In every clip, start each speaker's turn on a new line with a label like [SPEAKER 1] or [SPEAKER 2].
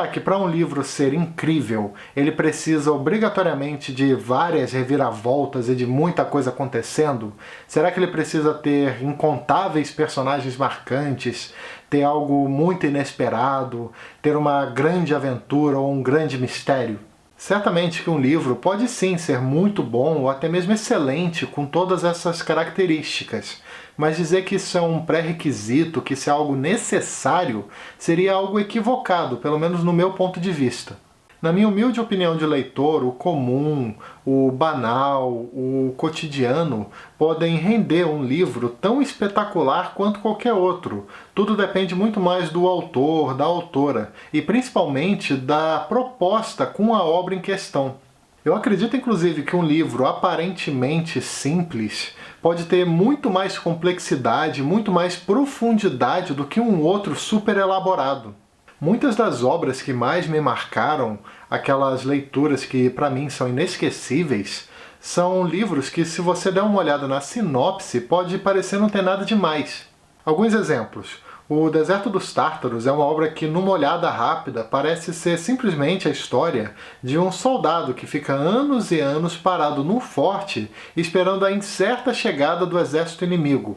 [SPEAKER 1] que para um livro ser incrível, ele precisa obrigatoriamente de várias reviravoltas e de muita coisa acontecendo? Será que ele precisa ter incontáveis personagens marcantes, ter algo muito inesperado, ter uma grande aventura ou um grande mistério? Certamente que um livro pode sim ser muito bom ou até mesmo excelente com todas essas características, mas dizer que isso é um pré-requisito, que isso é algo necessário, seria algo equivocado, pelo menos no meu ponto de vista. Na minha humilde opinião de leitor, o comum, o banal, o cotidiano podem render um livro tão espetacular quanto qualquer outro. Tudo depende muito mais do autor, da autora e principalmente da proposta com a obra em questão. Eu acredito inclusive que um livro aparentemente simples pode ter muito mais complexidade, muito mais profundidade do que um outro super elaborado. Muitas das obras que mais me marcaram, aquelas leituras que para mim são inesquecíveis, são livros que, se você der uma olhada na sinopse, pode parecer não ter nada demais. Alguns exemplos. O Deserto dos Tártaros é uma obra que, numa olhada rápida, parece ser simplesmente a história de um soldado que fica anos e anos parado num forte esperando a incerta chegada do exército inimigo.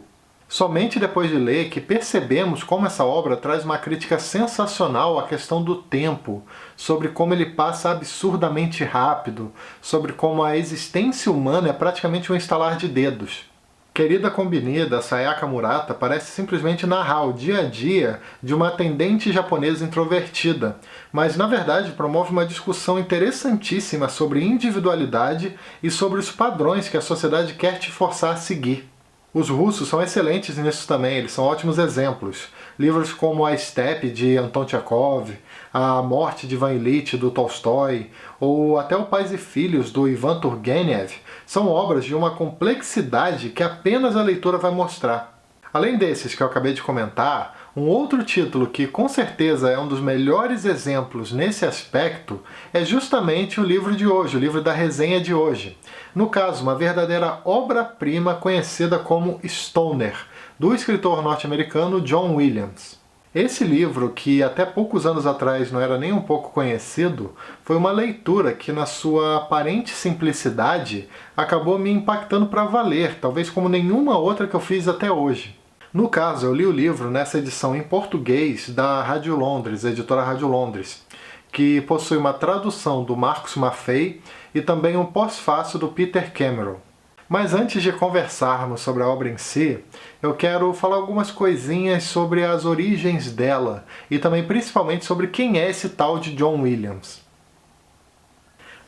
[SPEAKER 1] Somente depois de ler que percebemos como essa obra traz uma crítica sensacional à questão do tempo, sobre como ele passa absurdamente rápido, sobre como a existência humana é praticamente um estalar de dedos. Querida Kombini, da Sayaka Murata, parece simplesmente narrar o dia a dia de uma atendente japonesa introvertida, mas na verdade promove uma discussão interessantíssima sobre individualidade e sobre os padrões que a sociedade quer te forçar a seguir. Os russos são excelentes nisso também, eles são ótimos exemplos. Livros como A Steppe, de Anton Tchekhov, A Morte de Ivan Ilitch, do Tolstói, ou até O Pais e Filhos, do Ivan Turgenev, são obras de uma complexidade que apenas a leitura vai mostrar. Além desses que eu acabei de comentar, um outro título que com certeza é um dos melhores exemplos nesse aspecto é justamente o livro de hoje, o livro da resenha de hoje. No caso, uma verdadeira obra-prima conhecida como Stoner, do escritor norte-americano John Williams. Esse livro, que até poucos anos atrás não era nem um pouco conhecido, foi uma leitura que, na sua aparente simplicidade, acabou me impactando para valer, talvez como nenhuma outra que eu fiz até hoje. No caso, eu li o livro nessa edição em português da Rádio Londres, a editora Rádio Londres, que possui uma tradução do Marcos Maffei e também um pós-fácil do Peter Cameron. Mas antes de conversarmos sobre a obra em si, eu quero falar algumas coisinhas sobre as origens dela e também principalmente sobre quem é esse tal de John Williams.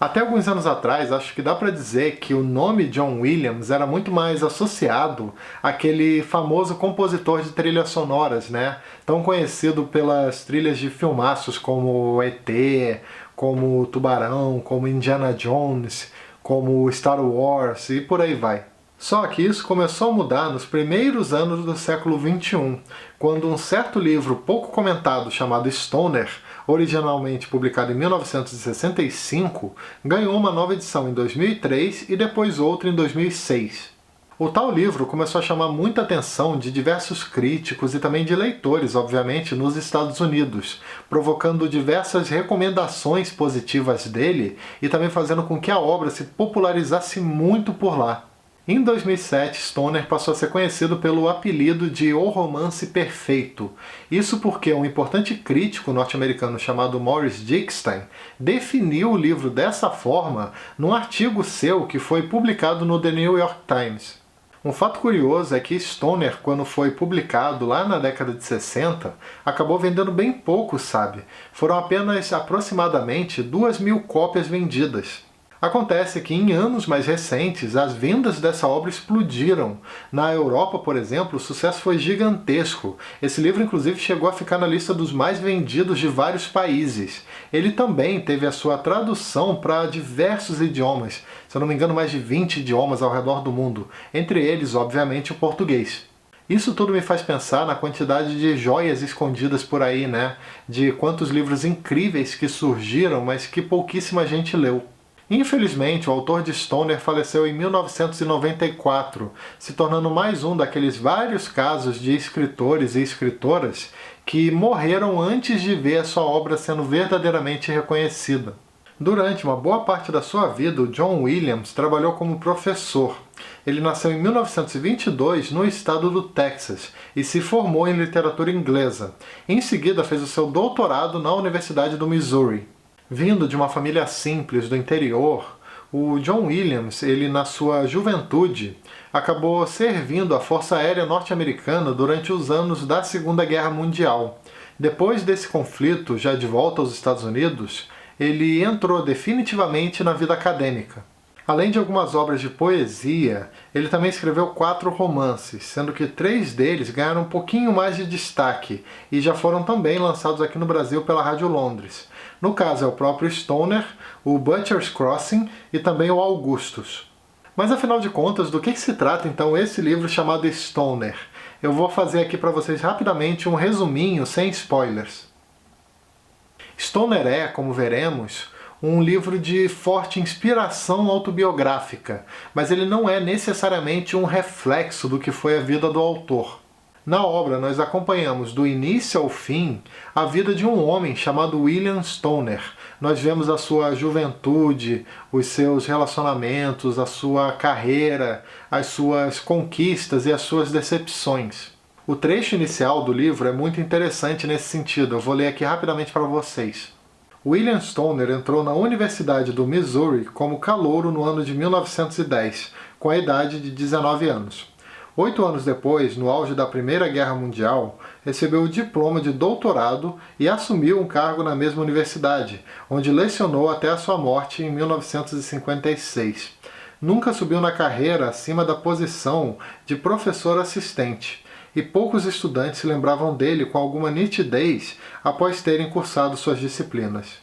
[SPEAKER 1] Até alguns anos atrás, acho que dá para dizer que o nome John Williams era muito mais associado àquele famoso compositor de trilhas sonoras, né? Tão conhecido pelas trilhas de filmaços como E.T., como Tubarão, como Indiana Jones, como Star Wars e por aí vai. Só que isso começou a mudar nos primeiros anos do século XXI, quando um certo livro pouco comentado chamado Stoner, originalmente publicado em 1965, ganhou uma nova edição em 2003 e depois outra em 2006. O tal livro começou a chamar muita atenção de diversos críticos e também de leitores, obviamente, nos Estados Unidos, provocando diversas recomendações positivas dele e também fazendo com que a obra se popularizasse muito por lá. Em 2007, Stoner passou a ser conhecido pelo apelido de O Romance Perfeito. Isso porque um importante crítico norte-americano chamado Morris Dickstein definiu o livro dessa forma num artigo seu que foi publicado no The New York Times. Um fato curioso é que Stoner, quando foi publicado lá na década de 60, acabou vendendo bem pouco, sabe? Foram apenas aproximadamente 2.000 cópias vendidas. Acontece que em anos mais recentes as vendas dessa obra explodiram. Na Europa, por exemplo, o sucesso foi gigantesco. Esse livro inclusive chegou a ficar na lista dos mais vendidos de vários países. Ele também teve a sua tradução para diversos idiomas, se eu não me engano mais de 20 idiomas ao redor do mundo, entre eles, obviamente, o português. Isso tudo me faz pensar na quantidade de joias escondidas por aí, né? De quantos livros incríveis que surgiram, mas que pouquíssima gente leu. Infelizmente, o autor de Stoner faleceu em 1994, se tornando mais um daqueles vários casos de escritores e escritoras que morreram antes de ver a sua obra sendo verdadeiramente reconhecida. Durante uma boa parte da sua vida, o John Williams trabalhou como professor. Ele nasceu em 1922 no estado do Texas e se formou em literatura inglesa. Em seguida, fez o seu doutorado na Universidade do Missouri. Vindo de uma família simples do interior, o John Williams, ele na sua juventude, acabou servindo a Força Aérea Norte-Americana durante os anos da Segunda Guerra Mundial. Depois desse conflito, já de volta aos Estados Unidos, ele entrou definitivamente na vida acadêmica. Além de algumas obras de poesia, ele também escreveu 4 romances, sendo que 3 deles ganharam um pouquinho mais de destaque e já foram também lançados aqui no Brasil pela Rádio Londres. No caso é o próprio Stoner, o Butcher's Crossing e também o Augustus. Mas afinal de contas, do que se trata então esse livro chamado Stoner? Eu vou fazer aqui para vocês rapidamente um resuminho sem spoilers. Stoner é, como veremos, um livro de forte inspiração autobiográfica, mas ele não é necessariamente um reflexo do que foi a vida do autor. Na obra, nós acompanhamos do início ao fim a vida de um homem chamado William Stoner. Nós vemos a sua juventude, os seus relacionamentos, a sua carreira, as suas conquistas e as suas decepções. O trecho inicial do livro é muito interessante nesse sentido. Eu vou ler aqui rapidamente para vocês. William Stoner entrou na Universidade do Missouri como calouro no ano de 1910, com a idade de 19 anos. 8 anos depois, no auge da Primeira Guerra Mundial, recebeu o diploma de doutorado e assumiu um cargo na mesma universidade, onde lecionou até a sua morte em 1956. Nunca subiu na carreira acima da posição de professor assistente, e poucos estudantes se lembravam dele com alguma nitidez após terem cursado suas disciplinas.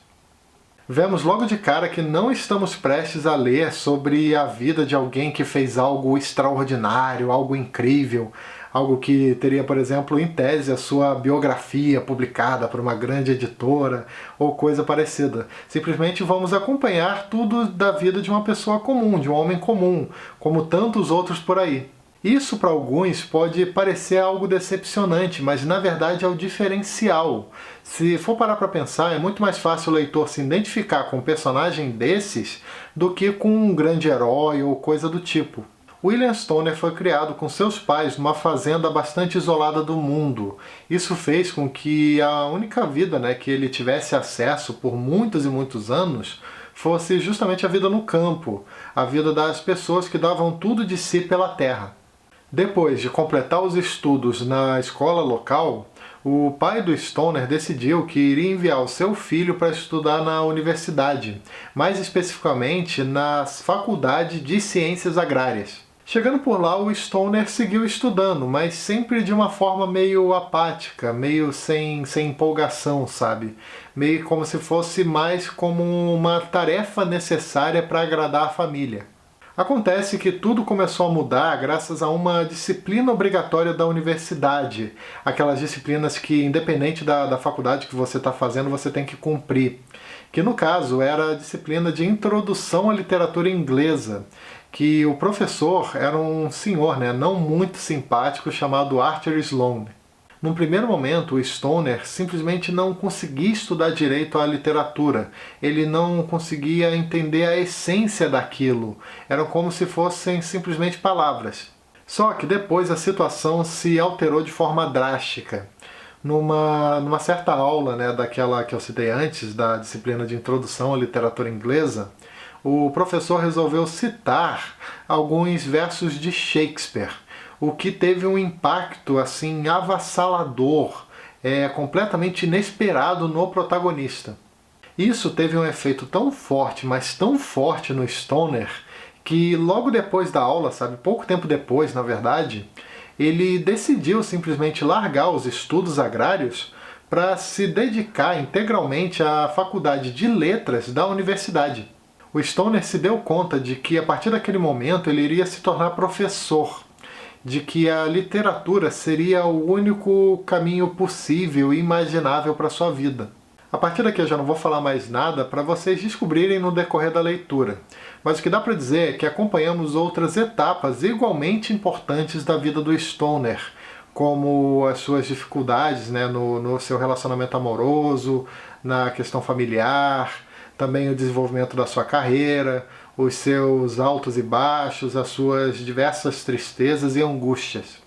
[SPEAKER 1] Vemos logo de cara que não estamos prestes a ler sobre a vida de alguém que fez algo extraordinário, algo incrível, algo que teria, por exemplo, em tese a sua biografia publicada por uma grande editora ou coisa parecida. Simplesmente vamos acompanhar tudo da vida de uma pessoa comum, de um homem comum, como tantos outros por aí. Isso para alguns pode parecer algo decepcionante, mas na verdade é o diferencial. Se for parar para pensar, é muito mais fácil o leitor se identificar com um personagem desses do que com um grande herói ou coisa do tipo. William Stoner foi criado com seus pais numa fazenda bastante isolada do mundo. Isso fez com que a única vida, que ele tivesse acesso por muitos e muitos anos fosse justamente a vida no campo, a vida das pessoas que davam tudo de si pela terra. Depois de completar os estudos na escola local, o pai do Stoner decidiu que iria enviar o seu filho para estudar na universidade, mais especificamente na Faculdade de Ciências Agrárias. Chegando por lá, o Stoner seguiu estudando, mas sempre de uma forma meio apática, meio sem empolgação, sabe? Meio como se fosse mais como uma tarefa necessária para agradar a família. Acontece que tudo começou a mudar graças a uma disciplina obrigatória da universidade. Aquelas disciplinas que, independente da faculdade que você está fazendo, você tem que cumprir. Que no caso era a disciplina de Introdução à Literatura Inglesa, que o professor era um senhor, não muito simpático, chamado Arthur Sloane. Num primeiro momento, o Stoner simplesmente não conseguia estudar direito a literatura. Ele não conseguia entender a essência daquilo. Eram como se fossem simplesmente palavras. Só que depois a situação se alterou de forma drástica. Numa certa aula, daquela que eu citei antes, da disciplina de Introdução à Literatura Inglesa, o professor resolveu citar alguns versos de Shakespeare, o que teve um impacto assim avassalador, completamente inesperado no protagonista. Isso teve um efeito tão forte, mas tão forte no Stoner, que logo depois da aula, pouco tempo depois, na verdade, ele decidiu simplesmente largar os estudos agrários para se dedicar integralmente à faculdade de letras da universidade. O Stoner se deu conta de que a partir daquele momento ele iria se tornar professor, de que a literatura seria o único caminho possível e imaginável para sua vida. A partir daqui eu já não vou falar mais nada para vocês descobrirem no decorrer da leitura. Mas o que dá para dizer é que acompanhamos outras etapas igualmente importantes da vida do Stoner, como as suas dificuldades, né, no seu relacionamento amoroso, na questão familiar, também o desenvolvimento da sua carreira, os seus altos e baixos, as suas diversas tristezas e angústias.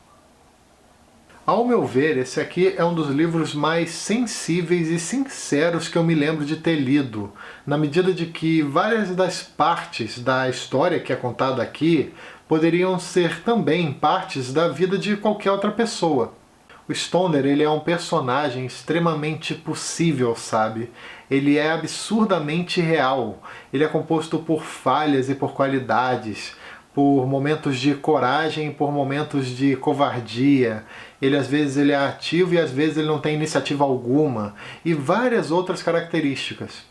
[SPEAKER 1] Ao meu ver, esse aqui é um dos livros mais sensíveis e sinceros que eu me lembro de ter lido, na medida de que várias das partes da história que é contada aqui poderiam ser também partes da vida de qualquer outra pessoa. O Stoner, ele é um personagem extremamente possível, sabe? Ele é absurdamente real. Ele é composto por falhas e por qualidades, por momentos de coragem e por momentos de covardia. Ele às vezes ele é ativo e às vezes ele não tem iniciativa alguma, e várias outras características.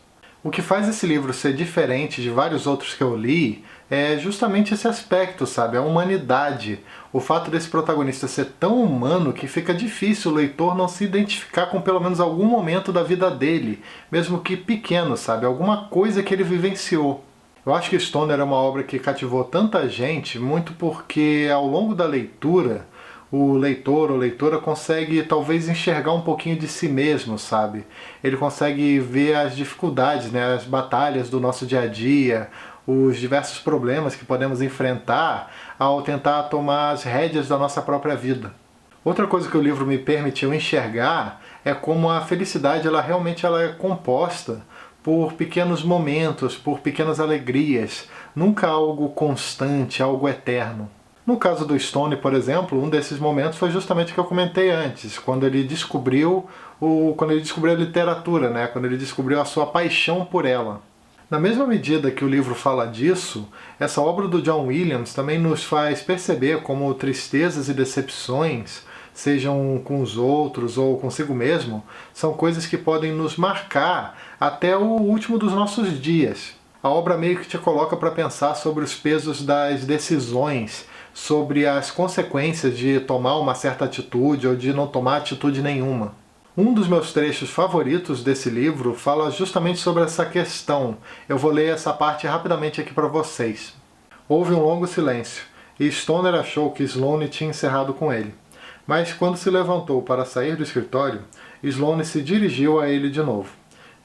[SPEAKER 1] O que faz esse livro ser diferente de vários outros que eu li é justamente esse aspecto, sabe? A humanidade. O fato desse protagonista ser tão humano que fica difícil o leitor não se identificar com pelo menos algum momento da vida dele, mesmo que pequeno, sabe? Alguma coisa que ele vivenciou. Eu acho que Stoner é uma obra que cativou tanta gente, muito porque ao longo da leitura, o leitor ou leitora consegue talvez enxergar um pouquinho de si mesmo, sabe? Ele consegue ver as dificuldades, né, as batalhas do nosso dia a dia, os diversos problemas que podemos enfrentar ao tentar tomar as rédeas da nossa própria vida. Outra coisa que o livro me permitiu enxergar é como a felicidade realmente é composta por pequenos momentos, por pequenas alegrias, nunca algo constante, algo eterno. No caso do Stone, por exemplo, um desses momentos foi justamente o que eu comentei antes, quando ele descobriu a literatura, né? Quando ele descobriu a sua paixão por ela. Na mesma medida que o livro fala disso, essa obra do John Williams também nos faz perceber como tristezas e decepções, sejam com os outros ou consigo mesmo, são coisas que podem nos marcar até o último dos nossos dias. A obra meio que te coloca para pensar sobre os pesos das decisões, sobre as consequências de tomar uma certa atitude ou de não tomar atitude nenhuma. Um dos meus trechos favoritos desse livro fala justamente sobre essa questão. Eu vou ler essa parte rapidamente aqui para vocês. Houve um longo silêncio, e Stoner achou que Sloane tinha encerrado com ele. Mas quando se levantou para sair do escritório, Sloane se dirigiu a ele de novo.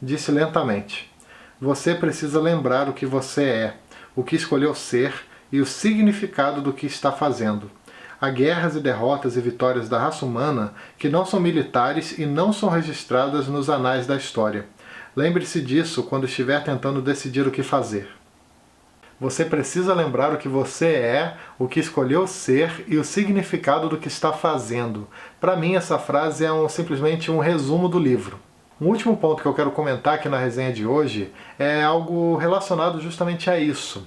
[SPEAKER 1] Disse lentamente: "Você precisa lembrar o que você é, o que escolheu ser e o significado do que está fazendo. Há guerras e derrotas e vitórias da raça humana que não são militares e não são registradas nos anais da história. Lembre-se disso quando estiver tentando decidir o que fazer. Você precisa lembrar o que você é, o que escolheu ser e o significado do que está fazendo." Para mim, essa frase é simplesmente um resumo do livro. Um último ponto que eu quero comentar aqui na resenha de hoje é algo relacionado justamente a isso.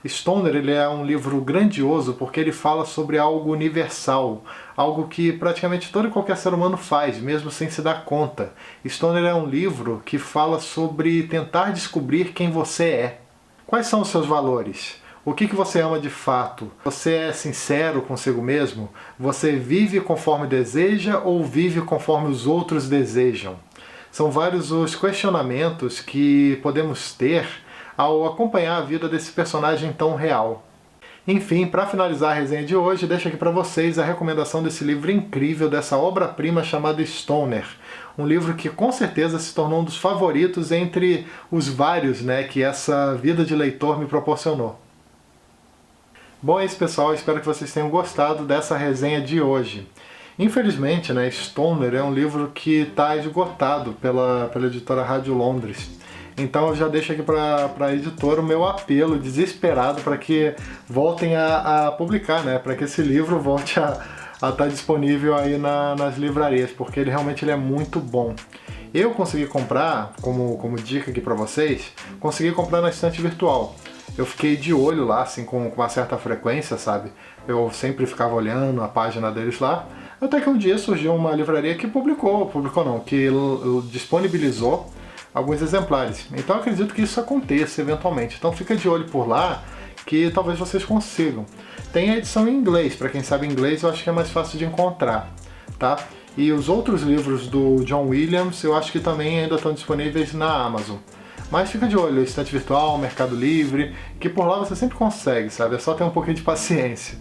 [SPEAKER 1] Stoner, ele é um livro grandioso porque ele fala sobre algo universal, algo que praticamente todo e qualquer ser humano faz, mesmo sem se dar conta. Stoner é um livro que fala sobre tentar descobrir quem você é. Quais são os seus valores? O que você ama de fato? Você é sincero consigo mesmo? Você vive conforme deseja ou vive conforme os outros desejam? São vários os questionamentos que podemos ter ao acompanhar a vida desse personagem tão real. Enfim, para finalizar a resenha de hoje, deixo aqui para vocês a recomendação desse livro incrível, dessa obra-prima chamada Stoner. Um livro que com certeza se tornou um dos favoritos entre os vários, né, que essa vida de leitor me proporcionou. Bom, é isso, pessoal. Espero que vocês tenham gostado dessa resenha de hoje. Infelizmente, né, Stoner é um livro que está esgotado pela editora Rádio Londres. Então eu já deixo aqui para a editora o meu apelo desesperado para que voltem a publicar, né? Para que esse livro volte a estar disponível aí nas livrarias, porque ele realmente é muito bom. Eu consegui comprar, como dica aqui para vocês, consegui comprar na estante virtual. Eu fiquei de olho lá, assim, com uma certa frequência, sabe? Eu sempre ficava olhando a página deles lá, até que um dia surgiu uma livraria que que disponibilizou alguns exemplares. Então eu acredito que isso aconteça eventualmente. Então fica de olho por lá, que talvez vocês consigam. Tem a edição em inglês, para quem sabe inglês eu acho que é mais fácil de encontrar, tá? E os outros livros do John Williams eu acho que também ainda estão disponíveis na Amazon. Mas fica de olho, Estante Virtual, Mercado Livre, que por lá você sempre consegue, sabe? É só ter um pouquinho de paciência.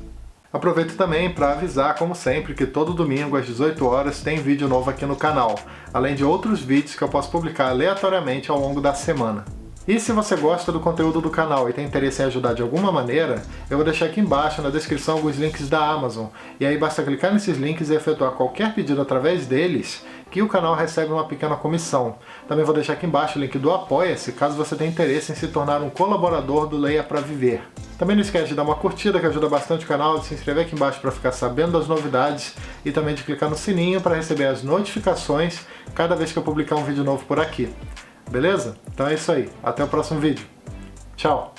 [SPEAKER 1] Aproveito também para avisar, como sempre, que todo domingo às 18 horas tem vídeo novo aqui no canal, além de outros vídeos que eu posso publicar aleatoriamente ao longo da semana. E se você gosta do conteúdo do canal e tem interesse em ajudar de alguma maneira, eu vou deixar aqui embaixo na descrição alguns links da Amazon, e aí basta clicar nesses links e efetuar qualquer pedido através deles, que o canal recebe uma pequena comissão. Também vou deixar aqui embaixo o link do Apoia-se, caso você tenha interesse em se tornar um colaborador do Leia Pra Viver. Também não esquece de dar uma curtida, que ajuda bastante o canal, de se inscrever aqui embaixo para ficar sabendo das novidades e também de clicar no sininho para receber as notificações cada vez que eu publicar um vídeo novo por aqui. Beleza? Então é isso aí. Até o próximo vídeo. Tchau!